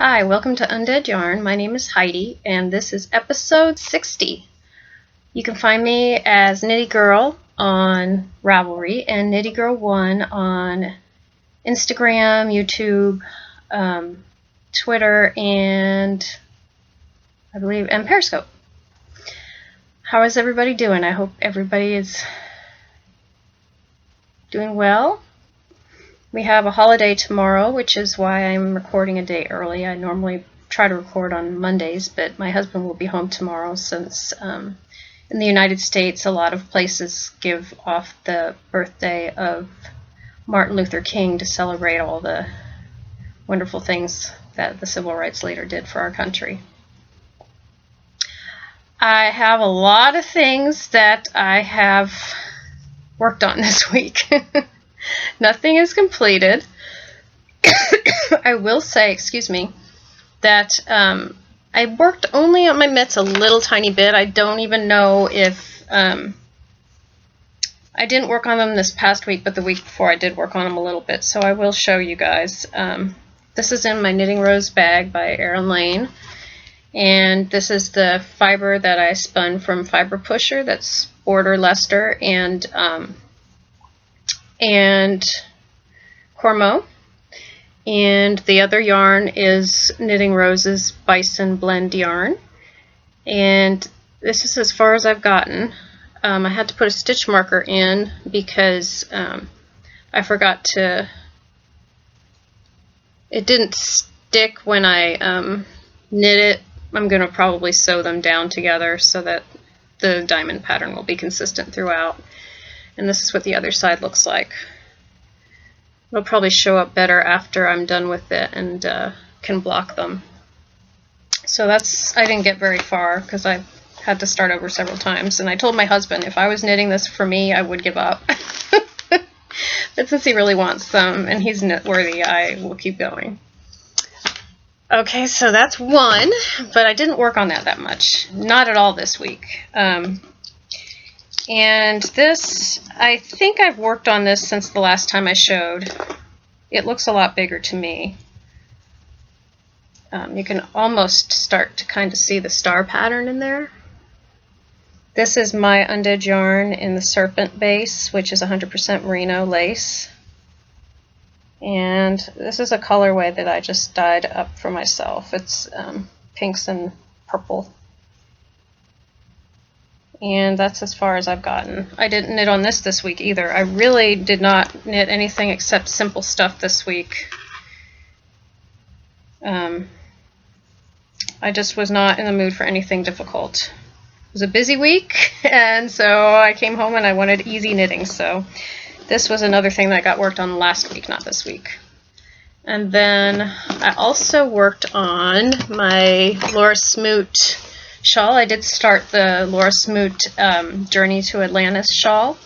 Hi, welcome to Undead Yarn. My name is Heidi, and this is episode 60. You can find me as Knitty Girl on Ravelry and Knitty Girl 1 on Instagram, YouTube, Twitter, and I believe, and Periscope. How is everybody doing? I hope everybody is doing well. We have a holiday tomorrow, which is why I'm recording a day early. I normally try to record on Mondays, but my husband will be home tomorrow since in the United States a lot of places give off the birthday of Martin Luther King to celebrate all the wonderful things that the civil rights leader did for our country. I have a lot of things that I have worked on this week. Nothing is completed. I will say, that I worked only on my mitts a little tiny bit. I don't even know if I didn't work on them this past week, but the week before I did work on them a little bit, so I will show you guys. This is in my Knitting Rose bag by Erin Lane, and this is the fiber that I spun from Fiber Pusher. That's Border Leicester and Cormo, and the other yarn is Knitting Rose's Bison Blend yarn, and this is as far as I've gotten. I had to put a stitch marker in because I forgot to, it didn't stick when I knit it. I'm going to probably sew them down together so that the diamond pattern will be consistent throughout. And this is what the other side looks like. It'll probably show up better after I'm done with it and can block them. So that's, I didn't get very far because I had to start over several times. And I told my husband if I was knitting this for me, I would give up. But since he really wants some and he's knit worthy, I will keep going. Okay, so that's one, but I didn't work on that much. Not at all this week. And this, I think I've worked on this since the last time I showed. It looks a lot bigger to me. You can almost start to kind of see the star pattern in there. This is my Undead yarn in the Serpent base, which is 100% merino lace. And this is a colorway that I just dyed up for myself. It's pinks and purple. And that's as far as I've gotten. I didn't knit on this week either. I really did not knit anything except simple stuff this week. I just was not in the mood for anything difficult. It was a busy week, and so I came home and I wanted easy knitting. So this was another thing that got worked on last week, not this week. And then I also worked on my Laura Smoot shawl. I did start the Laura Smoot Journey to Atlantis shawl,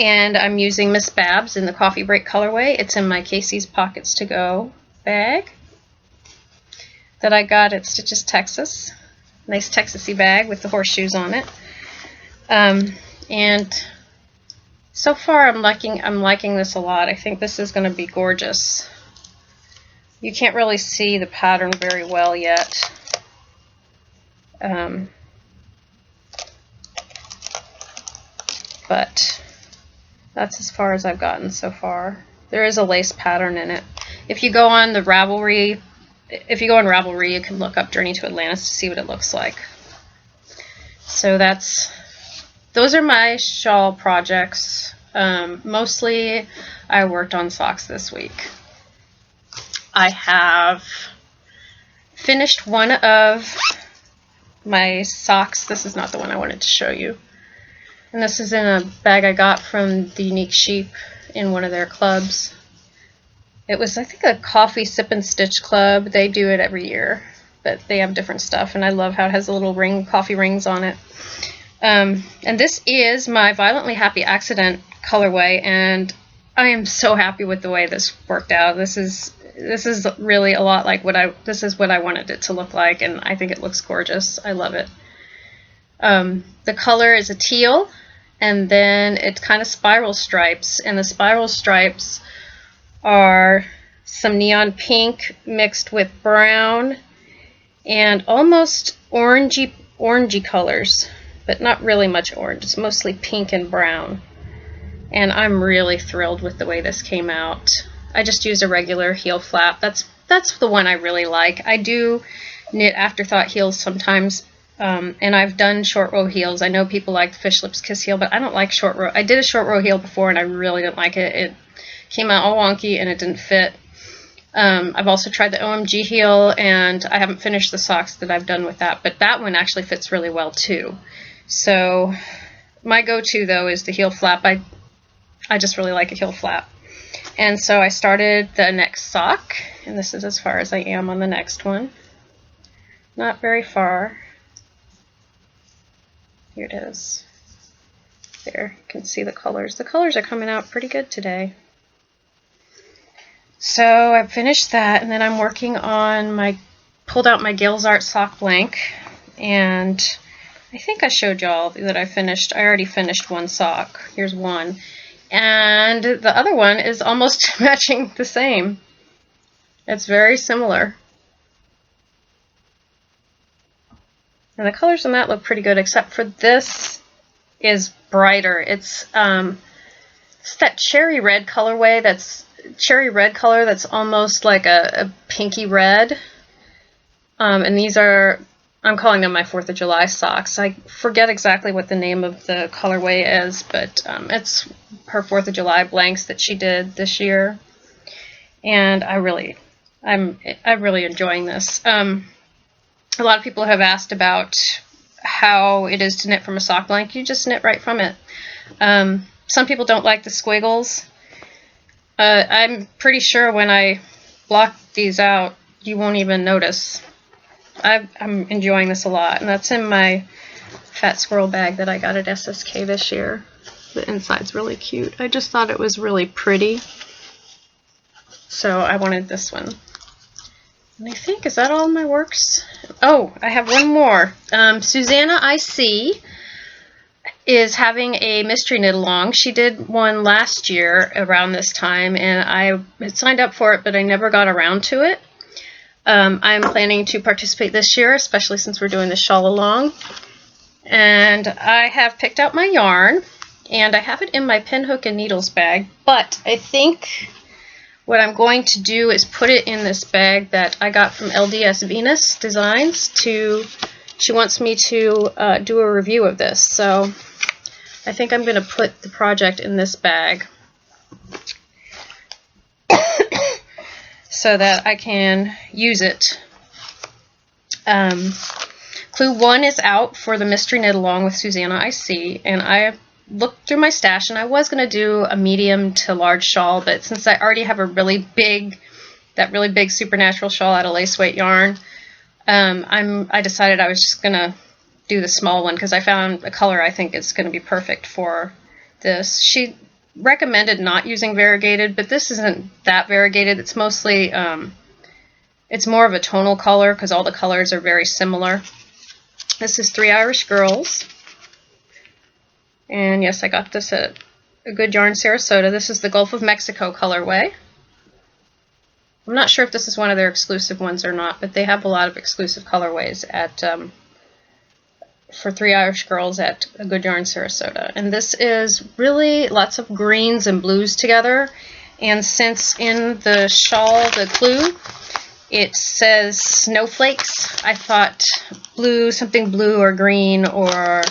and I'm using Miss Babs in the Coffee Break colorway. It's in my Casey's Pockets to Go bag that I got at Stitches, Texas. Nice Texasy bag with the horseshoes on it. And so far I'm liking this a lot. I think this is going to be gorgeous. You can't really see the pattern very well yet. But that's as far as I've gotten so far. There is a lace pattern in it. If you go on Ravelry, you can look up Journey to Atlantis to see what it looks like. So those are my shawl projects. Mostly I worked on socks this week. I have finished one of my socks. This is not the one I wanted to show you. And this is in a bag I got from the Unique Sheep in one of their clubs. It was, I think, a coffee sip and stitch club. They do it every year, but they have different stuff, and I love how it has a little coffee rings on it. And this is my Violently Happy Accident colorway, and I am so happy with the way this worked out. This is really a lot like this is what I wanted it to look like, and I think it looks gorgeous. I love it. The color is a teal, and then it's kind of spiral stripes, and the spiral stripes are some neon pink mixed with brown, and almost orangey colors, but not really much orange. It's mostly pink and brown. And I'm really thrilled with the way this came out. I just used a regular heel flap. That's the one I really like. I do knit afterthought heels sometimes, and I've done short row heels. I know people like the Fish Lips Kiss heel, but I don't like short row. I did a short row heel before, and I really didn't like it. It came out all wonky, and it didn't fit. I've also tried the OMG heel, and I haven't finished the socks that I've done with that, but that one actually fits really well too. So my go-to though is the heel flap. I just really like a heel flap. And so I started the next sock, and this is as far as I am on the next one. Not very far. Here it is. There, you can see the colors. The colors are coming out pretty good today. So I finished that, and then I'm working on pulled out my Gales Art sock blank, and I think I showed y'all that I already finished one sock. Here's one. And the other one is almost matching the same. It's very similar. And the colors on that look pretty good, except for this is brighter. It's that cherry red colorway, cherry red color that's almost like a pinky red. And these are, I'm calling them my 4th of July socks. I forget exactly what the name of the colorway is, but it's her 4th of July blanks that she did this year. And I'm really enjoying this. A lot of people have asked about how it is to knit from a sock blank. You just knit right from it. Some people don't like the squiggles. I'm pretty sure when I block these out, you won't even notice. I'm enjoying this a lot, and that's in my Fat Squirrel bag that I got at SSK this year. The inside's really cute. I just thought it was really pretty, so I wanted this one. And I think, is that all my works? Oh, I have one more. Susanna IC is having a mystery knit along. She did one last year around this time, and I had signed up for it, but I never got around to it. I'm planning to participate this year, especially since we're doing the Shawl Along. And I have picked out my yarn, and I have it in my pinhook and needles bag, but I think what I'm going to do is put it in this bag that I got from LDS Venus Designs. She wants me to do a review of this, so I think I'm going to put the project in this bag so that I can use it. Clue 1 is out for the Mystery Knit Along with Susanna IC, and I looked through my stash, and I was going to do a medium to large shawl, but since I already have a really big Supernatural shawl out of lace weight yarn, I decided I was just going to do the small one because I found a color I think is going to be perfect for this. She recommended not using variegated, but this isn't that variegated. It's mostly, it's more of a tonal color because all the colors are very similar. This is 3 Irish Girls. And yes, I got this at a Good Yarn Sarasota. This is the Gulf of Mexico colorway. I'm not sure if this is one of their exclusive ones or not, but they have a lot of exclusive colorways at for 3 Irish Girls at a Good Yarn Sarasota. And this is really lots of greens and blues together. And since in the shawl, the clue, it says snowflakes, I thought blue, something blue or green or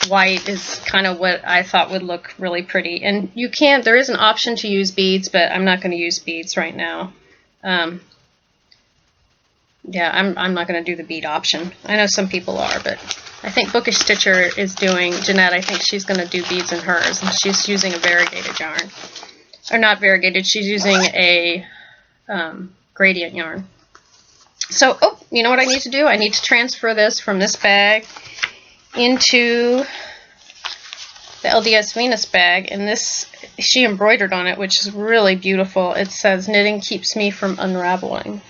white is kind of what I thought would look really pretty. And you can, there is an option to use beads, but I'm not going to use beads right now. Yeah, I'm not going to do the bead option. I know some people are, but I think Bookish Stitcher is doing, Jeanette, I think she's going to do beads in hers, and she's using a variegated yarn. Or not variegated, she's using a gradient yarn. So, oh, you know what I need to do? I need to transfer this from this bag into the LDS Venus bag, and this, she embroidered on it, which is really beautiful. It says, "Knitting keeps me from unraveling."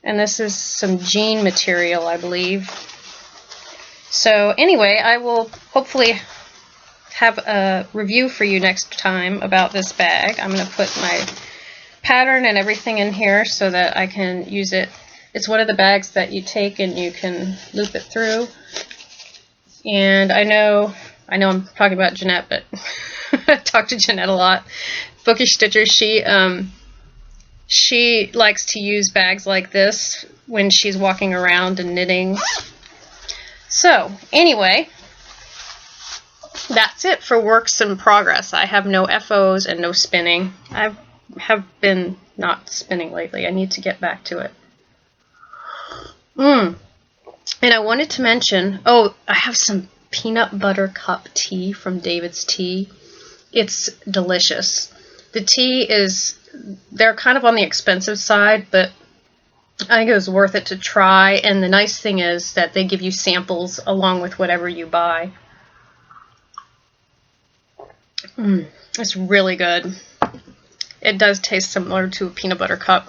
And this is some jean material, I believe. So anyway, I will hopefully have a review for you next time about this bag. I'm going to put my pattern and everything in here so that I can use it. It's one of the bags that you take and you can loop it through. And I know I'm talking about Jeanette, but I talk to Jeanette a lot. Bookish Stitcher, she likes to use bags like this when she's walking around and knitting. So, anyway, that's it for works in progress. I have no FOs and no spinning. I have been not spinning lately. I need to get back to it. And I wanted to mention, I have some peanut butter cup tea from David's Tea. It's delicious. The tea they're kind of on the expensive side, but I think it was worth it to try. And the nice thing is that they give you samples along with whatever you buy. It's really good. It does taste similar to a peanut butter cup.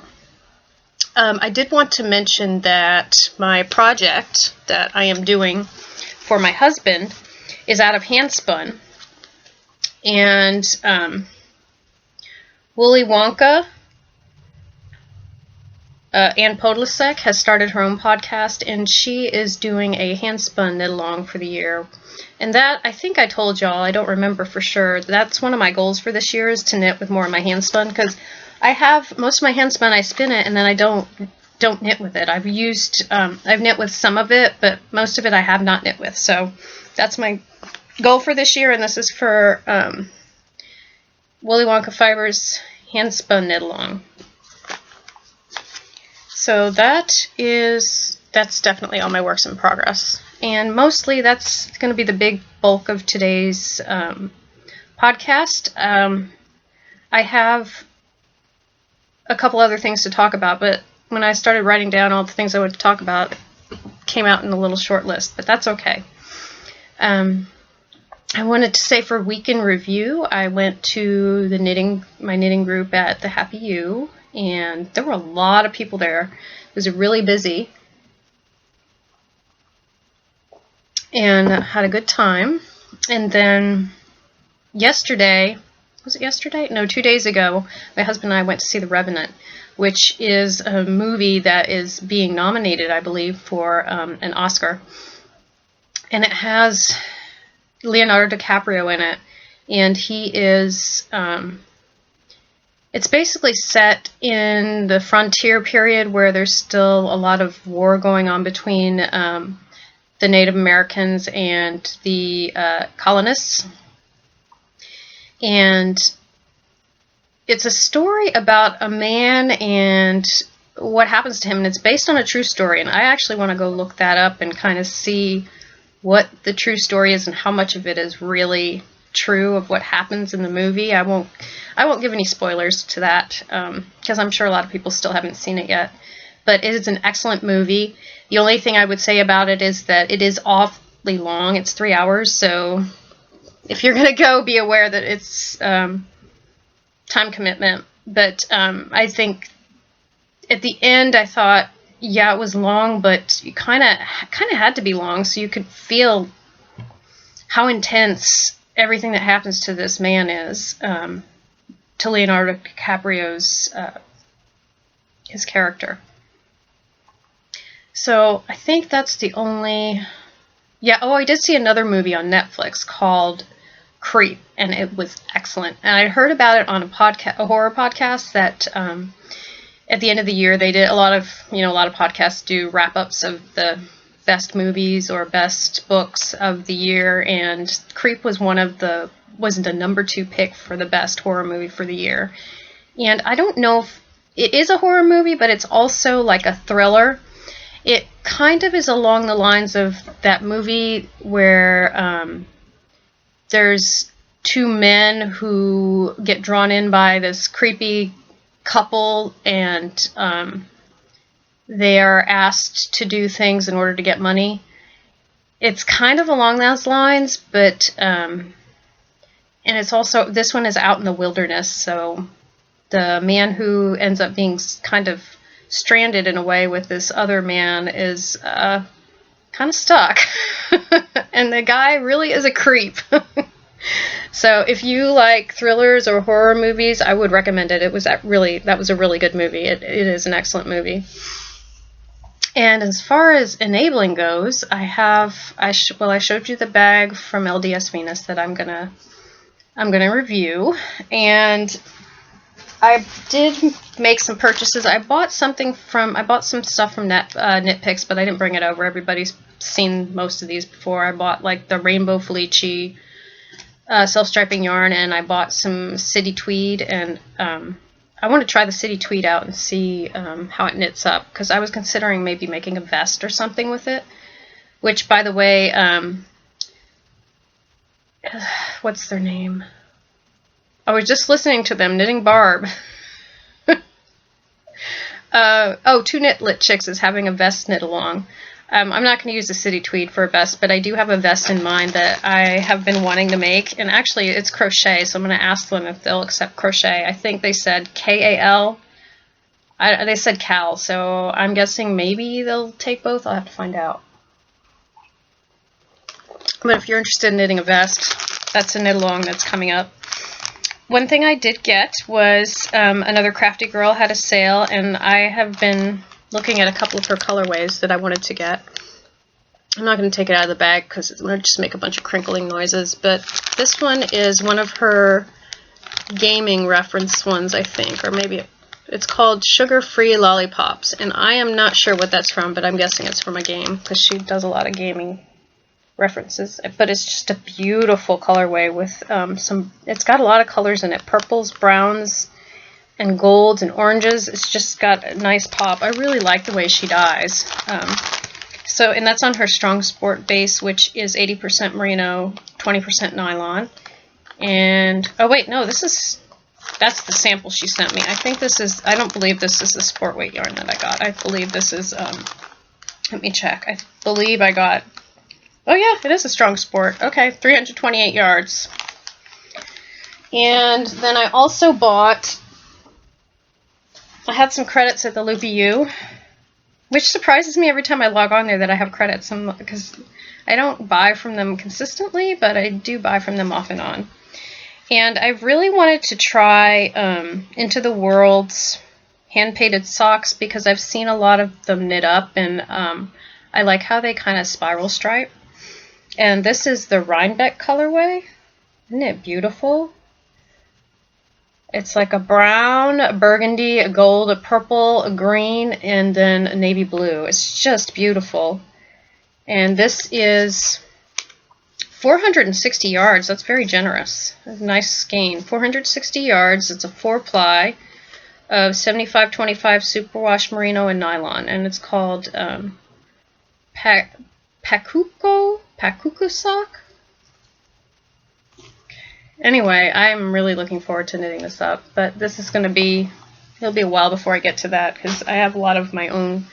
I did want to mention that my project that I am doing for my husband is out of handspun. And Willy Wonka, Ann Podlasek, has started her own podcast, and she is doing a handspun knit along for the year. And that, I think I told y'all, I don't remember for sure, that's one of my goals for this year, is to knit with more of my handspun, because I have most of my handspun, I spin it, and then I don't knit with it. I've knit with some of it, but most of it I have not knit with. So that's my goal for this year, and this is for Willy Wonka Fibers handspun knit along. So that's definitely all my works in progress. And mostly that's going to be the big bulk of today's podcast. I have a couple other things to talk about, but when I started writing down all the things I wanted to talk about, it came out in a little short list, but that's okay. I wanted to say for week in review, I went to my knitting group at the Happy U, and there were a lot of people there. It was really busy, and had a good time. And then yesterday, was it yesterday? No, 2 days ago, my husband and I went to see The Revenant, which is a movie that is being nominated, I believe, for an Oscar. And it has Leonardo DiCaprio in it, and he is, it's basically set in the frontier period where there's still a lot of war going on between the Native Americans and the colonists. And it's a story about a man and what happens to him, and it's based on a true story, and I actually want to go look that up and kind of see what the true story is and how much of it is really true of what happens in the movie. I won't give any spoilers to that, because I'm sure a lot of people still haven't seen it yet. But it is an excellent movie. The only thing I would say about it is that it is awfully long. It's 3 hours, so if you're going to go, be aware that it's time commitment. But I think at the end I thought, yeah, it was long, but you kind of had to be long so you could feel how intense everything that happens to this man is, to Leonardo DiCaprio's his character. So I think that's the only... Yeah, I did see another movie on Netflix called Creep, and it was excellent. And I heard about it on a horror podcast that at the end of the year they did. A lot of podcasts do wrap-ups of the best movies or best books of the year, and Creep was the number 2 pick for the best horror movie for the year. And I don't know if it is a horror movie, but it's also like a thriller. It kind of is along the lines of that movie where there's 2 men who get drawn in by this creepy couple, and they are asked to do things in order to get money. It's kind of along those lines, but and it's also, this one is out in the wilderness, so the man who ends up being kind of stranded in a way with this other man is kind of stuck. And the guy really is a creep. So if you like thrillers or horror movies, I would recommend it. That was a really good movie. It is an excellent movie. And as far as enabling goes, I showed you the bag from LDS Venus that I'm gonna review, and I did make some purchases. I bought some stuff from Knitpicks, but I didn't bring it over. Everybody's seen most of these before. I bought like the Rainbow Felici self-striping yarn, and I bought some City Tweed, and I want to try the City Tweed out and see how it knits up, because I was considering maybe making a vest or something with it, which, by the way, what's their name? I was just listening to them, Knitting Barb. Two Knit Lit Chicks is having a vest knit along. I'm not going to use the City Tweed for a vest, but I do have a vest in mind that I have been wanting to make, and actually it's crochet, so I'm going to ask them if they'll accept crochet. I think they said K-A-L. They said Cal, so I'm guessing maybe they'll take both. I'll have to find out. But if you're interested in knitting a vest, that's a knit along that's coming up. One thing I did get was another Crafty Girl had a sale, and I have been looking at a couple of her colorways that I wanted to get. I'm not going to take it out of the bag because it's going to just make a bunch of crinkling noises, but this one is one of her gaming reference ones, I think, or maybe it's called Sugar Free Lollipops, and I am not sure what that's from, but I'm guessing it's from a game because she does a lot of gaming references. But it's just a beautiful colorway with it's got a lot of colors in it, purples, browns, and golds and oranges. It's just got a nice pop. I really like the way she dyes. And that's on her Strong Sport base, which is 80% merino, 20% nylon. And oh wait, no, that's the sample she sent me. I don't believe this is the sport weight yarn that I got. I believe this is let me check. I believe I got, oh yeah, it is a Strong Sport. Okay, 328 yards. And then I also bought, I had some credits at the Loopy U, which surprises me every time I log on there that I have credits, because I don't buy from them consistently, but I do buy from them off and on. And I really wanted to try Into the World's hand-painted socks, because I've seen a lot of them knit up, and I like how they kind of spiral stripe. And this is the Rhinebeck colorway. Isn't it beautiful? It's like a brown, a burgundy, a gold, a purple, a green, and then a navy blue. It's just beautiful. And this is 460 yards. That's very generous. A nice skein. 460 yards. It's a 4-ply of 75-25 superwash merino and nylon. And it's called Pakuko sock? Anyway, I'm really looking forward to knitting this up, but this is going to be, it'll be a while before I get to that, because I have a lot of my own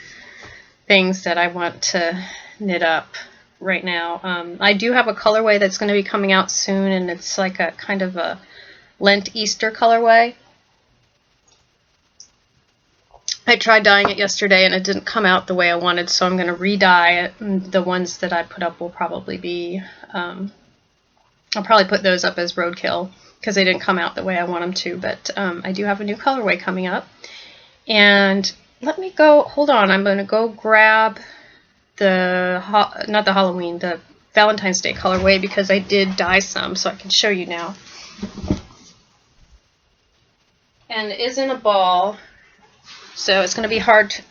things that I want to knit up right now. I do have a colorway that's going to be coming out soon, and it's like a kind of a Lent Easter colorway. I tried dyeing it yesterday and it didn't come out the way I wanted, so I'm going to re-dye it. And the ones that I put up will probably be, I'll probably put those up as roadkill because they didn't come out the way I want them to, but I do have a new colorway coming up. And let me go, hold on, I'm going to go grab the Valentine's Day colorway, because I did dye some, so I can show you now. And it is in a ball, so it's going to be hard to,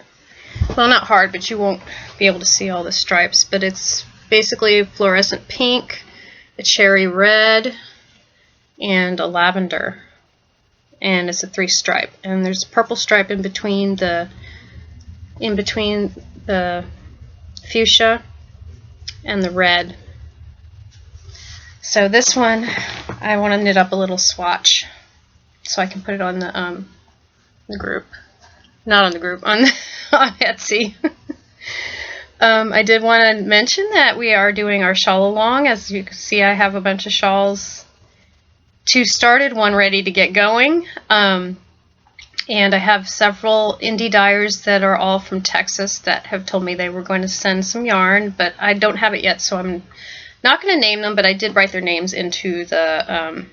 well, not hard, but you won't be able to see all the stripes, but it's basically fluorescent pink, a cherry red, and a lavender. And it's a 3-stripe. And there's a purple stripe in between the fuchsia and the red. So this one, I want to knit up a little swatch so I can put it on the group. Not on the group, on Etsy. I did want to mention that we are doing our shawl along. As you can see, I have a bunch of shawls, 2 started, 1 ready to get going. And I have several indie dyers that are all from Texas that have told me they were going to send some yarn, but I don't have it yet, so I'm Not going to name them, but I did write their names into the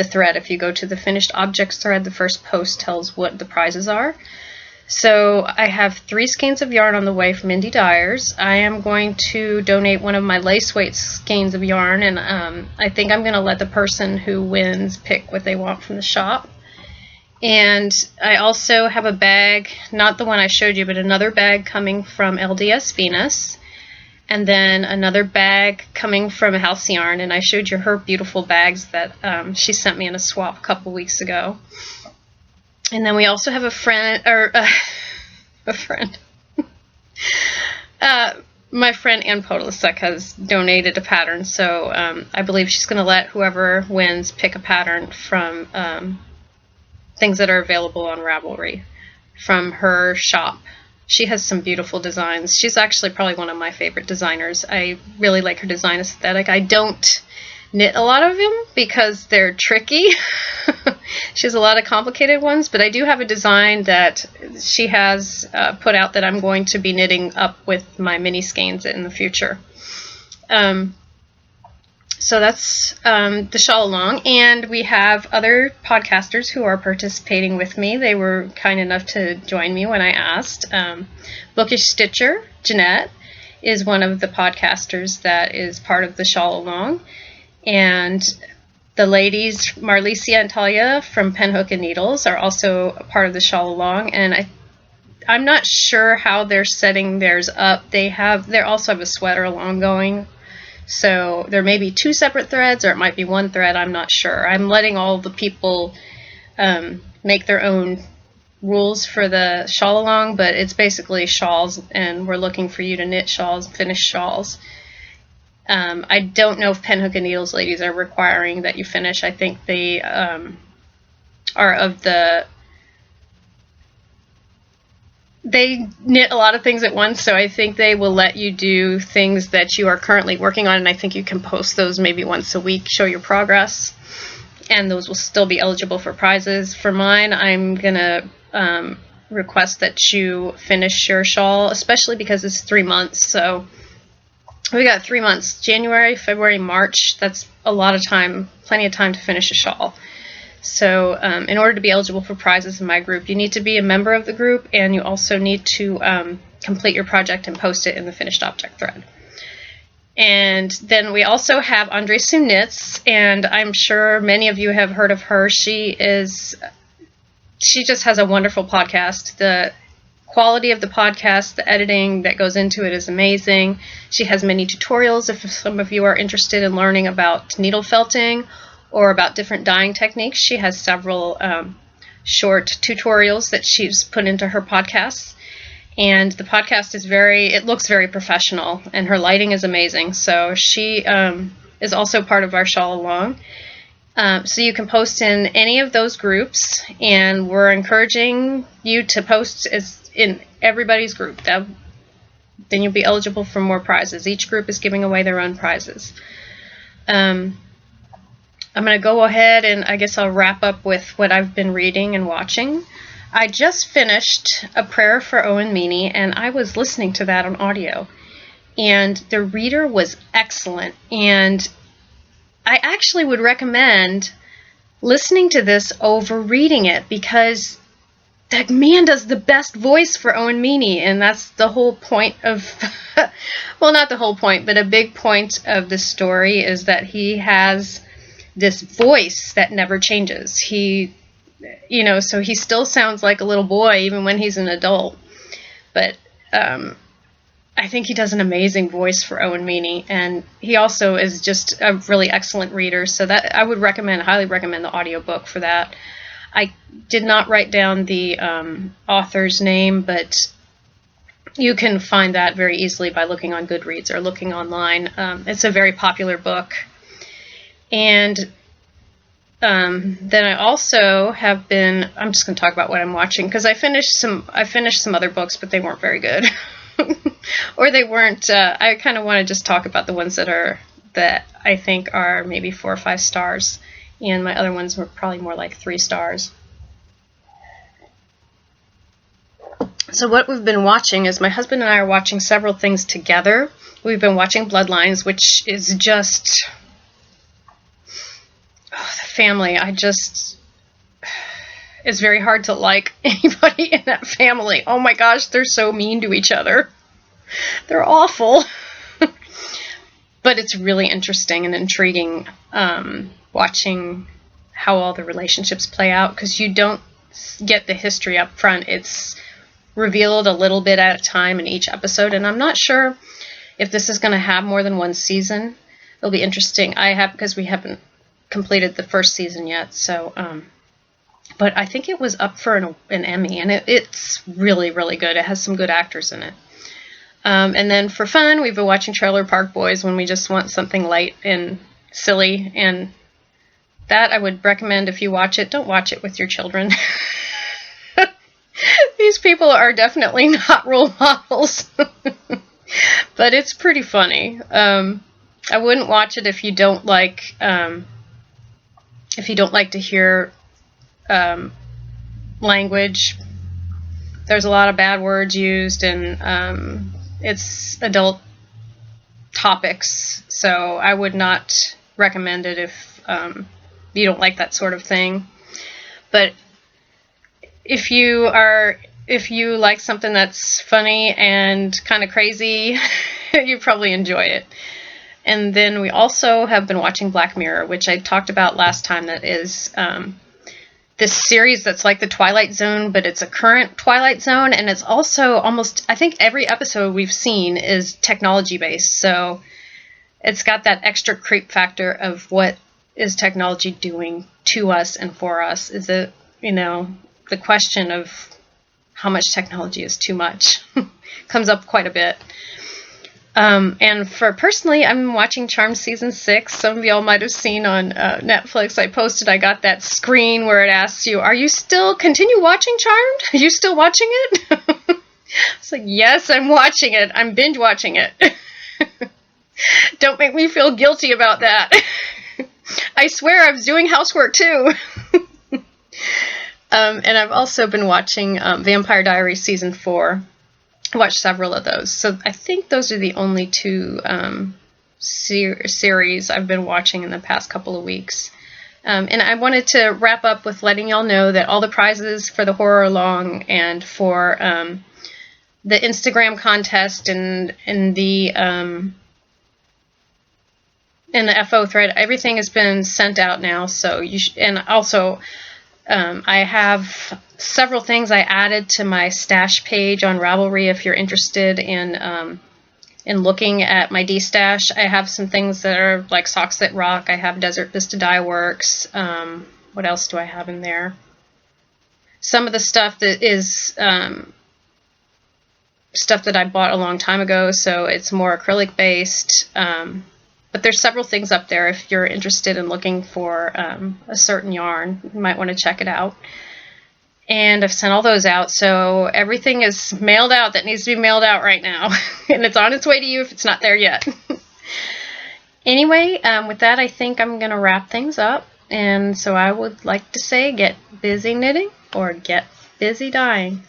thread. If you go to the finished objects thread, the first post tells what the prizes are. So I have 3 skeins of yarn on the way from Indie Dyers. I am going to donate one of my lace weight skeins of yarn, and I think I'm going to let the person who wins pick what they want from the shop. And I also have a bag, not the one I showed you, but another bag coming from LDS Venus, and then another bag coming from House Yarn, and I showed you her beautiful bags that she sent me in a swap a couple weeks ago. And then we also have a friend, my friend Ann Podolsek has donated a pattern, so I believe she's going to let whoever wins pick a pattern from things that are available on Ravelry from her shop. She has some beautiful designs. She's actually probably one of my favorite designers. I really like her design aesthetic. I don't knit a lot of them because they're tricky. She has a lot of complicated ones, but I do have a design that she has put out that I'm going to be knitting up with my mini skeins in the future. So that's the Shawl Along, and we have other podcasters who are participating with me. They were kind enough to join me when I asked. Bookish Stitcher, Jeanette, is one of the podcasters that is part of the Shawl Along. And the ladies, Marlicia and Talia from Penhook and Needles, are also a part of the Shawl Along. And I'm not sure how they're setting theirs up. They also have a sweater along going. So there may be 2 separate threads, or it might be 1 thread. I'm not sure. I'm letting all the people make their own rules for the Shawl Along, but it's basically shawls, and we're looking for you to knit shawls, finish shawls. I don't know if Penhook and Needles ladies are requiring that you finish. I think they are of the... They knit a lot of things at once, so I think they will let you do things that you are currently working on, and I think you can post those maybe once a week, show your progress, and those will still be eligible for prizes. For mine, I'm going to request that you finish your shawl, especially because it's 3 months, so we got 3 months, January, February, March. That's a lot of time, plenty of time to finish a shawl. So in order to be eligible for prizes in my group, you need to be a member of the group, and you also need to complete your project and post it in the finished object thread. And then we also have Andre Sue Knits, and I'm sure many of you have heard of her. She just has a wonderful podcast. The quality of the podcast, the editing that goes into it is amazing. She has many tutorials if some of you are interested in learning about needle felting or about different dyeing techniques. She has several short tutorials that she's put into her podcasts. And the podcast it looks very professional, and her lighting is amazing. So she is also part of our Shawl Along. So you can post in any of those groups, and we're encouraging you to post in everybody's group. Then you'll be eligible for more prizes. Each group is giving away their own prizes. I'm going to go ahead and I guess I'll wrap up with what I've been reading and watching. I just finished A Prayer for Owen Meany, and I was listening to that on audio. And the reader was excellent. And I actually would recommend listening to this over reading it, because that man does the best voice for Owen Meany, and that's the whole point of, well, not the whole point, but a big point of the story is that he has this voice that never changes. So he still sounds like a little boy even when he's an adult. But I think he does an amazing voice for Owen Meany, and he also is just a really excellent reader. So that I would highly recommend the audiobook for that. I did not write down the author's name, but you can find that very easily by looking on Goodreads or looking online. It's a very popular book. And then I also have been, I'm just going to talk about what I'm watching, because I finished some other books, but they weren't very good. Or they weren't, I kind of want to just talk about the ones that I think are maybe 4 or 5 stars, and my other ones were probably more like 3 stars. So So what we've been watching is my husband and I are watching several things together. We've been watching Bloodlines, which is just... Oh, the family, it's very hard to like anybody in that family. Oh my gosh, they're so mean to each other. They're awful. But it's really interesting and intriguing watching how all the relationships play out, because you don't get the history up front. It's revealed a little bit at a time in each episode, and I'm not sure if this is going to have more than one season. It'll be interesting. Because we haven't completed the first season yet, so but I think it was up for an Emmy, and it's really, really good. It has some good actors in it. And then for fun, we've been watching Trailer Park Boys when we just want something light and silly, and that I would recommend if you watch it. Don't watch it with your children. These people are definitely not role models. But it's pretty funny. I wouldn't watch it if you don't like to hear language. There's a lot of bad words used, and it's adult topics, so I would not recommend it if you don't like that sort of thing. But if you like something that's funny and kind of crazy, you probably enjoy it. And then we also have been watching Black Mirror, which I talked about last time. That is this series that's like the Twilight Zone, but it's a current Twilight Zone, and it's also almost, I think every episode we've seen is technology based, so it's got that extra creep factor of what is technology doing to us and for us. Is it, the question of how much technology is too much comes up quite a bit. And for personally, I'm watching Charmed Season 6. Some of y'all might have seen on Netflix. I got that screen where it asks you, are you still, continue watching Charmed? Are you still watching it? It's like, yes, I'm watching it. I'm binge watching it. Don't make me feel guilty about that. I swear I was doing housework too. And I've also been watching Vampire Diaries Season 4. I watched several of those. So I think those are the only two series I've been watching in the past couple of weeks. And I wanted to wrap up with letting y'all know that all the prizes for the Horror Along and for the Instagram contest and the FO thread, everything has been sent out now. So and also I have several things I added to my stash page on Ravelry if you're interested in looking at my D-stash. I have some things that are like Socks That Rock. I have Desert Vista Dye Works. What else do I have in there? Some of the stuff that is stuff that I bought a long time ago, so it's more acrylic based. But there's several things up there if you're interested in looking for a certain yarn. You might want to check it out. And I've sent all those out, so everything is mailed out that needs to be mailed out right now. And it's on its way to you if it's not there yet. Anyway, with that, I think I'm going to wrap things up. And so I would like to say, get busy knitting or get busy dyeing.